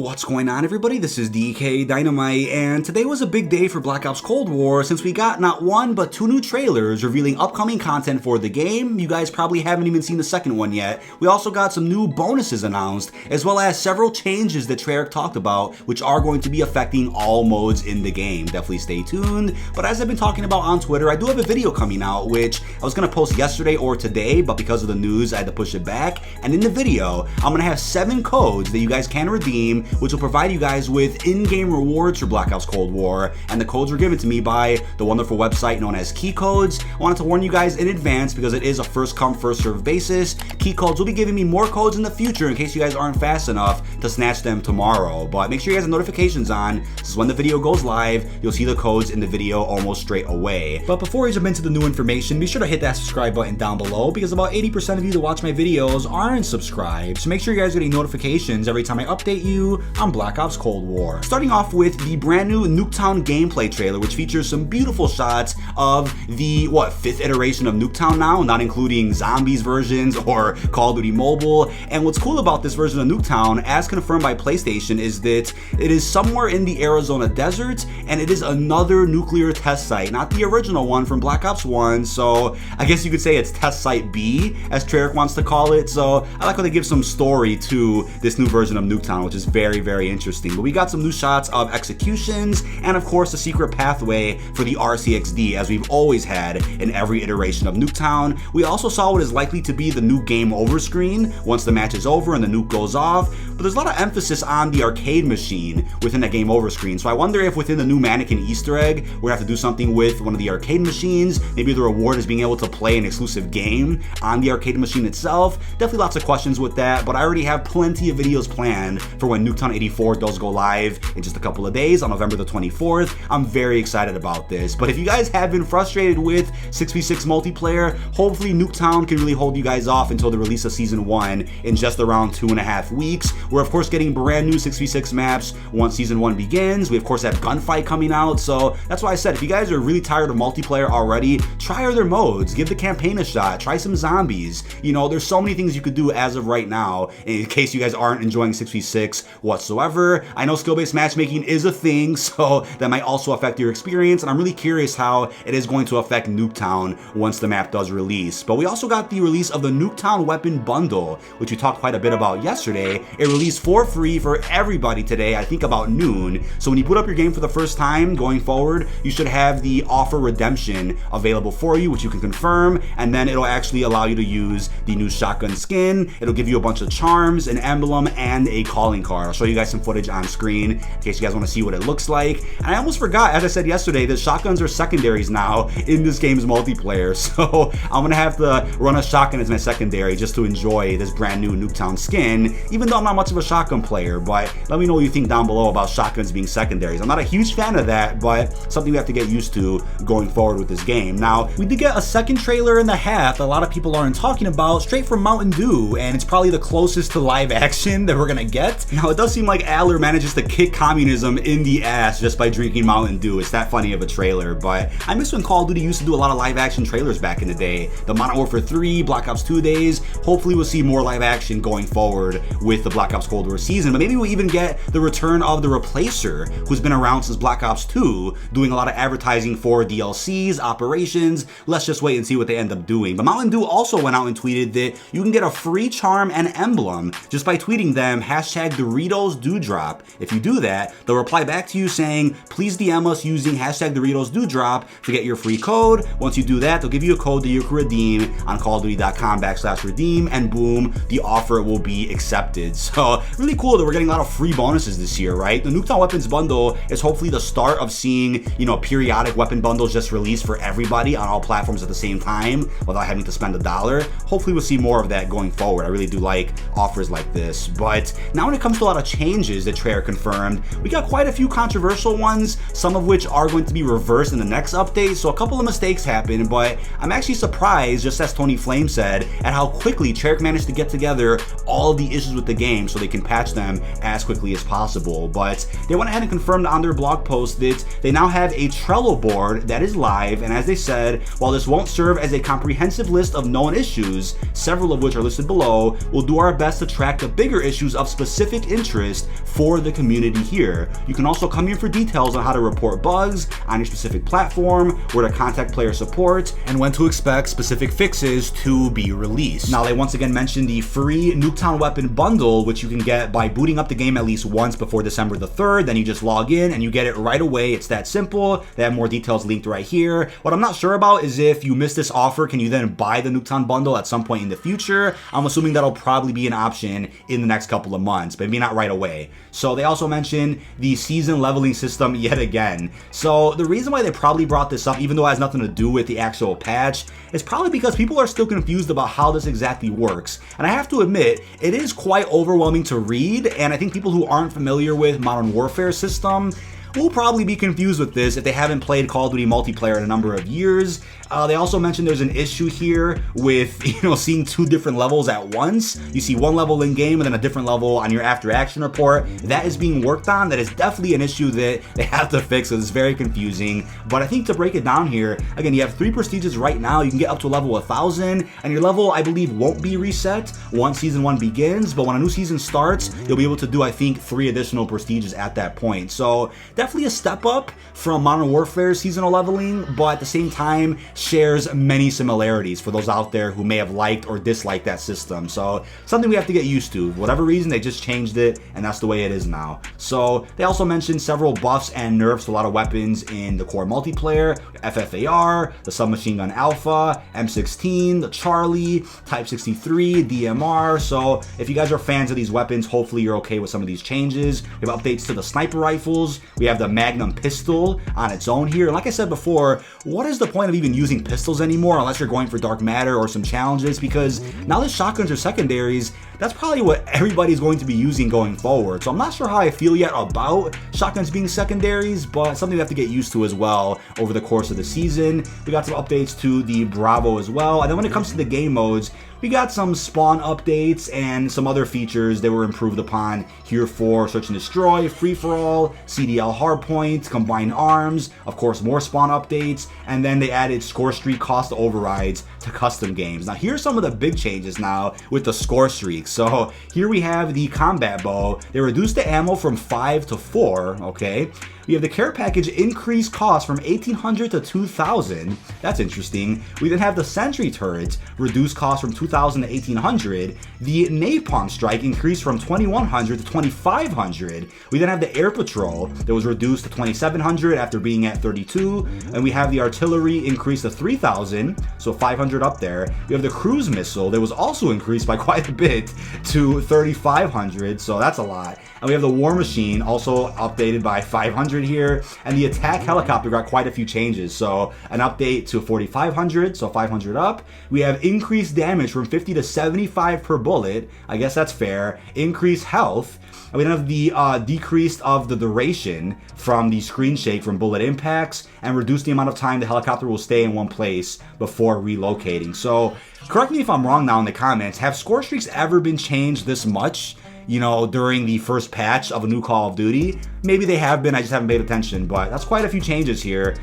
What's going on, everybody? This is dkdynamite, and today was a big day for Black Ops Cold War since we got not one but two new trailers revealing upcoming content for the game. You guys probably haven't even seen the second one yet. We also got some new bonuses announced, as well as several changes that Treyarch talked about, which are going to be affecting all modes in the game. Definitely stay tuned. But as I've been talking about on Twitter, I do have a video coming out, which I was going to post yesterday or today, but because of the news, I had to push it back. And in the video, I'm going to have 7 codes that you guys can redeem, which will provide you guys with in-game rewards for Black Ops Cold War, and the codes were given to me by the wonderful website known as Key Codes. I wanted to warn you guys in advance because it is a first-come, first-served basis. Key Codes will be giving me more codes in the future in case you guys aren't fast enough to snatch them tomorrow, but make sure you guys have notifications on. This is when the video goes live. You'll see the codes in the video almost straight away. But before we jump into the new information, be sure to hit that subscribe button down below because about 80% of you that watch my videos aren't subscribed, so make sure you guys are getting notifications every time I update you on Black Ops Cold War. Starting off with the brand new Nuketown gameplay trailer, which features some beautiful shots of the, 5th iteration of Nuketown now, not including zombies versions or Call of Duty Mobile. And what's cool about this version of Nuketown, as confirmed by PlayStation, is that it is somewhere in the Arizona desert, and it is another nuclear test site, not the original one from Black Ops 1, so I guess you could say it's Test Site B, as Treyarch wants to call it. So I like how they give some story to this new version of Nuketown, which is very, very interesting. But we got some new shots of executions, and of course a secret pathway for the RCXD, as we've always had in every iteration of Nuketown. We also saw what is likely to be the new game over screen once the match is over and the nuke goes off, but there's a lot of emphasis on the arcade machine within that game over screen. So I wonder if within the new mannequin Easter egg, we're gonna have to do something with one of the arcade machines. Maybe the reward is being able to play an exclusive game on the arcade machine itself. Definitely lots of questions with that, but I already have plenty of videos planned for when Nuketown 84 does go live in just a couple of days on November the 24th. I'm very excited about this. But if you guys have been frustrated with 6v6 multiplayer, hopefully Nuketown can really hold you guys off until the release of Season 1 in just around 2.5 weeks. We're of course getting brand new 6v6 maps once Season 1 begins. We of course have Gunfight coming out, so that's why I said if you guys are really tired of multiplayer already, try other modes, give the campaign a shot, try some zombies. You know, there's so many things you could do as of right now in case you guys aren't enjoying 6v6 whatsoever. I know skill-based matchmaking is a thing, so that might also affect your experience, and I'm really curious how it is going to affect Nuketown once the map does release. But we also got the release of the Nuketown weapon bundle, which we talked quite a bit about yesterday. It released for free for everybody today, I think about noon. So when you put up your game for the first time going forward, you should have the offer redemption available for you, which you can confirm, and then it'll actually allow you to use the new shotgun skin. It'll give you a bunch of charms, an emblem, and a calling card. I'll show you guys some footage on screen in case you guys want to see what it looks like. And I almost forgot, as I said yesterday, that shotguns are secondaries now in this game's multiplayer. So I'm gonna have to run a shotgun as my secondary just to enjoy this brand new Nuketown skin, even though I'm not much of a shotgun player. But let me know what you think down below about shotguns being secondaries. I'm not a huge fan of that, but something we have to get used to going forward with this game. Now, we did get a second trailer and a half that a lot of people aren't talking about, straight from Mountain Dew, and it's probably the closest to live action that we're gonna get. Now, it does seem like Adler manages to kick communism in the ass just by drinking Mountain Dew. It's that funny of a trailer, but I miss when Call of Duty used to do a lot of live action trailers back in the day. The Modern Warfare 3, Black Ops 2 days. Hopefully we'll see more live action going forward with the Black Ops Cold War season, but maybe we'll even get the return of the Replacer, who's been around since Black Ops 2, doing a lot of advertising for DLCs, operations. Let's just wait and see what they end up doing. But Mountain Dew also went out and tweeted that you can get a free charm and emblem just by tweeting them hashtag Doritos Dewdrop. If you do that, they'll reply back to you saying, please DM us using hashtag Doritos Dewdrop to get your free code. Once you do that, they'll give you a code that you can redeem on callofduty.com/redeem, and boom, the offer will be accepted. So really cool that we're getting a lot of free bonuses this year, right? The Nuketown weapons bundle is hopefully the start of seeing, periodic weapon bundles just released for everybody on all platforms at the same time without having to spend $1. Hopefully we'll see more of that going forward. I really do like offers like this. But now when it comes to a lot of changes that Treyarch confirmed, we got quite a few controversial ones, some of which are going to be reversed in the next update. So a couple of mistakes happened, but I'm actually surprised, just as Tony Flame said, at how quickly Treyarch managed to get together all of the issues with the game so they can patch them as quickly as possible. But they went ahead and confirmed on their blog post that they now have a Trello board that is live, and as they said, while this won't serve as a comprehensive list of known issues, several of which are listed below, we'll do our best to track the bigger issues of specific interest for the community here. You can also come here for details on how to report bugs on your specific platform, where to contact player support, and when to expect specific fixes to be released. Now, they once again mentioned the free Nuketown weapon bundle, which you can get by booting up the game at least once before December the 3rd. Then you just log in and you get it right away. It's that simple. They have more details linked right here. What I'm not sure about is if you miss this offer, can you then buy the Nuketown bundle at some point in the future? I'm assuming that'll probably be an option in the next couple of months, but maybe not right away. So they also mentioned the season leveling system yet again. So the reason why they probably brought this up, even though it has nothing to do with the actual patch, is probably because people are still confused about how this exactly works. And I have to admit, it is quite overwhelming to read, and I think people who aren't familiar with Modern Warfare system will probably be confused with this if they haven't played Call of Duty multiplayer in a number of years. They also mentioned there's an issue here with, seeing two different levels at once. You see one level in game and then a different level on your after action report. That is being worked on. That is definitely an issue that they have to fix. It's very confusing. But I think to break it down here, again, you have 3 prestiges right now. You can get up to level 1000, and your level, I believe, won't be reset once season 1 begins. But when a new season starts, you'll be able to do, I think, 3 additional prestiges at that point. So definitely a step up from Modern Warfare seasonal leveling, but at the same time shares many similarities for those out there who may have liked or disliked that system. So something we have to get used to. For whatever reason, they just changed it, and that's the way it is now. So they also mentioned several buffs and nerfs to a lot of weapons in the core multiplayer: FFAR, the submachine gun Alpha, M16, the Charlie, Type 63, DMR. So if you guys are fans of these weapons, hopefully you're okay with some of these changes. We have updates to the sniper rifles. We have the Magnum pistol on its own here. And like I said before, what is the point of even using pistols anymore unless you're going for dark matter or some challenges? Because now that shotguns are secondaries, that's probably what everybody's going to be using going forward. So I'm not sure how I feel yet about shotguns being secondaries, but something we have to get used to as well over the course of the season. We got some updates to the Bravo as well. And then when it comes to the game modes, we got some spawn updates and some other features that were improved upon here for Search and Destroy, Free-for-All, CDL Hardpoint, Combined Arms, of course more spawn updates, and then they added score streak cost overrides to custom games. Now here's some of the big changes now with the score streaks. So here we have the combat bow. They reduced the ammo from 5 to 4, okay? We have the care package increased cost from 1,800 to 2,000. That's interesting. We then have the sentry turret reduced cost from 2,000 to 1,800. The napalm strike increased from 2,100 to 2,500. We then have the air patrol that was reduced to 2,700 after being at 32. And we have the artillery increased to 3,000, so 500 up there. We have the cruise missile that was also increased by quite a bit to 3,500, so that's a lot. And we have the war machine also updated by 500 here, and the attack helicopter got quite a few changes. So an update to 4,500, so 500 up. We have increased damage from 50 to 75 per bullet. I guess that's fair. Increased health. And we then have the decrease of the duration from the screen shake from bullet impacts, and reduce the amount of time the helicopter will stay in one place before relocating. So correct me if I'm wrong now in the comments. Have score streaks ever been changed this much, during the first patch of a new Call of Duty? Maybe they have been, I just haven't paid attention, but that's quite a few changes here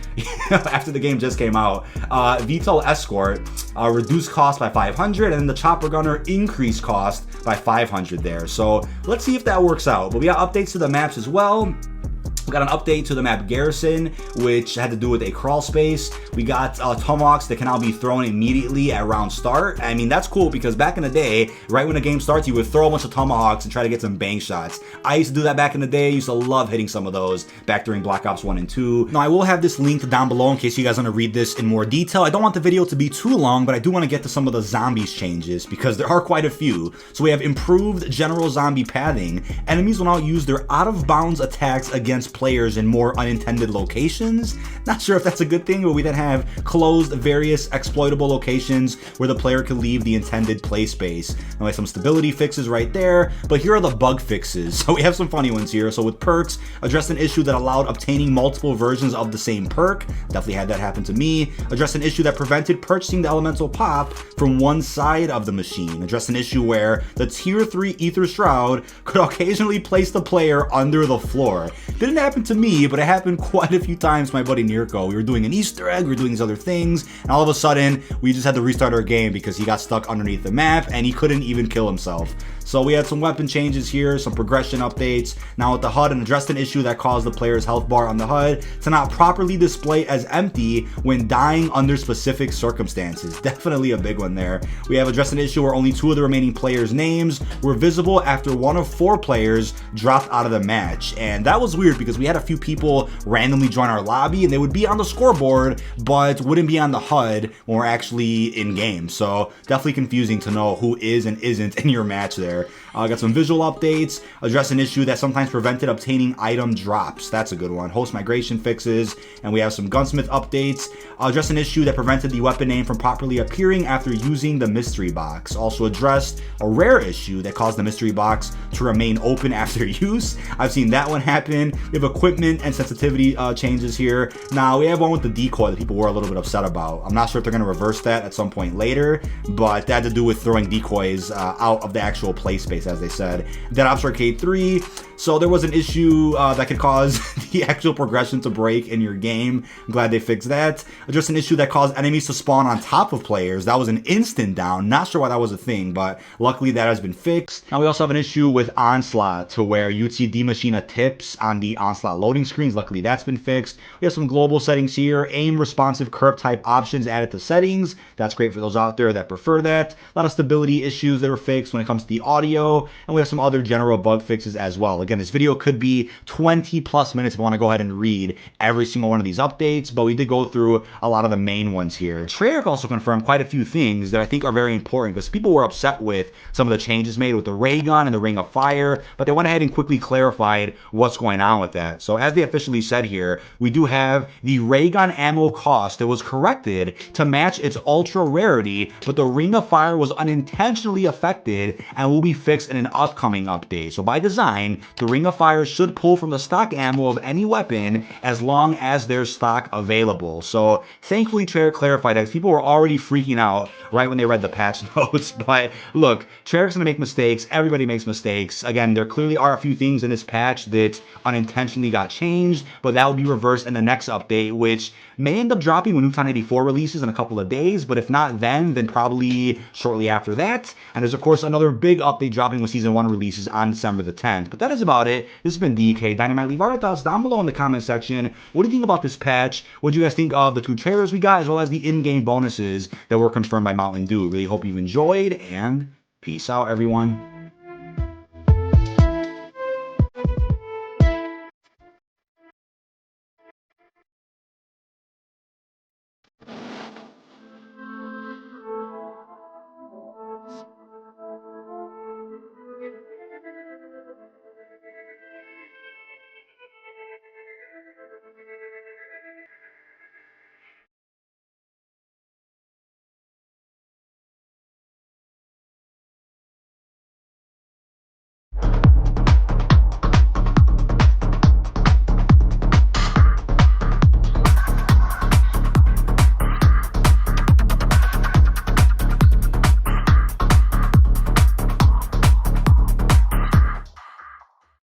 after the game just came out. VTOL Escort reduced cost by 500, and then the Chopper Gunner increased cost by 500 there. So let's see if that works out. But we got updates to the maps as well. We got an update to the map Garrison, which had to do with a crawl space. We got tomahawks that can now be thrown immediately at round start. I mean, that's cool because back in the day, right when the game starts, you would throw a bunch of tomahawks and try to get some bang shots. I used to do that back in the day. I used to love hitting some of those back during Black Ops 1 and 2. Now, I will have this linked down below in case you guys want to read this in more detail. I don't want the video to be too long, but I do want to get to some of the zombies changes because there are quite a few. So we have improved general zombie pathing. Enemies will now use their out-of-bounds attacks against players in more unintended locations. Not sure if that's a good thing, but we then have closed various exploitable locations where the player can leave the intended play space. And we have some stability fixes right there, but here are the bug fixes. So we have some funny ones here. So with perks, addressed an issue that allowed obtaining multiple versions of the same perk. Definitely had that happen to me. Addressed an issue that prevented purchasing the elemental pop from one side of the machine. Addressed an issue where the tier 3 Ether Shroud could occasionally place the player under the floor. Didn't happen to me, but it happened quite a few times to my buddy Nirko. We were doing an Easter egg, we were doing these other things, and all of a sudden, we just had to restart our game because he got stuck underneath the map and he couldn't even kill himself. So we had some weapon changes here, some progression updates. Now with the HUD, and addressed an issue that caused the player's health bar on the HUD to not properly display as empty when dying under specific circumstances. Definitely a big one there. We have addressed an issue where only 2 of the remaining players' names were visible after 1 of 4 players dropped out of the match. And that was weird because we had a few people randomly join our lobby and they would be on the scoreboard, but wouldn't be on the HUD when we're actually in game. So definitely confusing to know who is and isn't in your match there. Got some visual updates, address an issue that sometimes prevented obtaining item drops. That's a good one. Host migration fixes, and we have some gunsmith updates. Address an issue that prevented the weapon name from properly appearing after using the mystery box. Also addressed a rare issue that caused the mystery box to remain open after use. I've seen that one happen. We have equipment and sensitivity changes here. Now we have one with the decoy that people were a little bit upset about. I'm not sure if they're going to reverse that at some point later, but that had to do with throwing decoys out of the actual play space, as they said. Dead Ops Arcade 3, so there was an issue that could cause the actual progression to break in your game. I'm glad they fixed that. Addressed an issue that caused enemies to spawn on top of players. That was an instant down. Not sure why that was a thing, but luckily that has been fixed. Now we also have an issue with Onslaught to where you'd see D Machina tips on the Onslaught loading screens. Luckily that's been fixed. We have some global settings here. Aim responsive curve type options added to settings. That's great for those out there that prefer that. A lot of stability issues that are fixed when it comes to the audio, and we have some other general bug fixes as well. Again, this video could be 20 plus minutes if I want to go ahead and read every single one of these updates, but we did go through a lot of the main ones here. Treyarch also confirmed quite a few things that I think are very important because people were upset with some of the changes made with the ray gun and the ring of fire, but they went ahead and quickly clarified what's going on with that. So as they officially said here, we do have the ray gun ammo cost that was corrected to match its ultra rarity, but the ring of fire was unintentionally affected and will be fixed in an upcoming update. So by design, the ring of fire should pull from the stock ammo of any weapon as long as there's stock available. So thankfully Treyarch clarified that. People were already freaking out right when they read the patch notes, but look, Treyarch's gonna make mistakes. Everybody makes mistakes. Again, there clearly are a few things in this patch that unintentionally got changed, but that will be reversed in the next update, which may end up dropping when Nuketown 84 releases in a couple of days, but if not then probably shortly after that. And there's of course another big update dropping when Season 1 releases on December the 10th. But that is about it. This has been dkdynamite. Leave our thoughts down below in the comment section. What do you think about this patch? What do you guys think of the 2 trailers we got, as well as the in-game bonuses that were confirmed by Mountain Dew? Really hope you've enjoyed, and peace out, everyone.